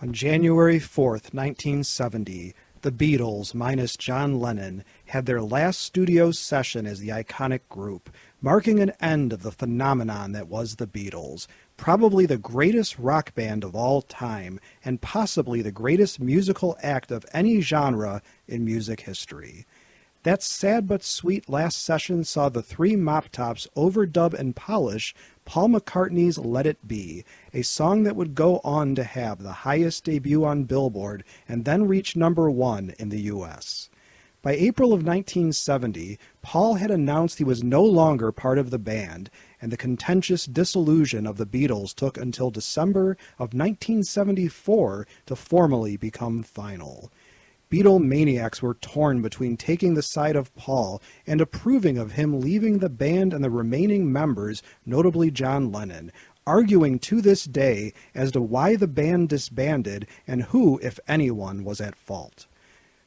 On January 4th, 1970, the Beatles, minus John Lennon, had their last studio session as the iconic group, marking an end of the phenomenon that was the Beatles, probably the greatest rock band of all time, and possibly the greatest musical act of any genre in music history. That sad but sweet last session saw the three Mop Tops overdub and polish Paul McCartney's Let It Be, a song that would go on to have the highest debut on Billboard and then reach #1 in the U.S. By April of 1970, Paul had announced he was no longer part of the band, and the contentious dissolution of the Beatles took until December of 1974 to formally become final. Beatlemaniacs were torn between taking the side of Paul and approving of him leaving the band and the remaining members, notably John Lennon, arguing to this day as to why the band disbanded and who, if anyone, was at fault.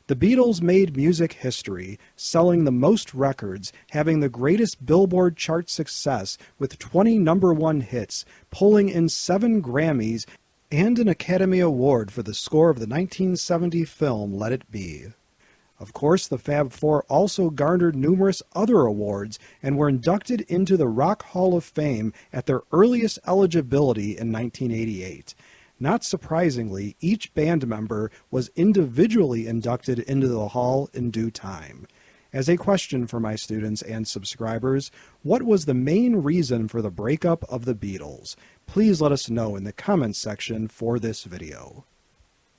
The Beatles made music history, selling the most records, having the greatest Billboard chart success with 20 #1 hits, pulling in 7 Grammys, and an Academy Award for the score of the 1970 film Let It Be. Of course, the Fab Four also garnered numerous other awards and were inducted into the Rock Hall of Fame at their earliest eligibility in 1988. Not surprisingly, each band member was individually inducted into the hall in due time. As a question for my students and subscribers, what was the main reason for the breakup of the Beatles? Please let us know in the comments section for this video.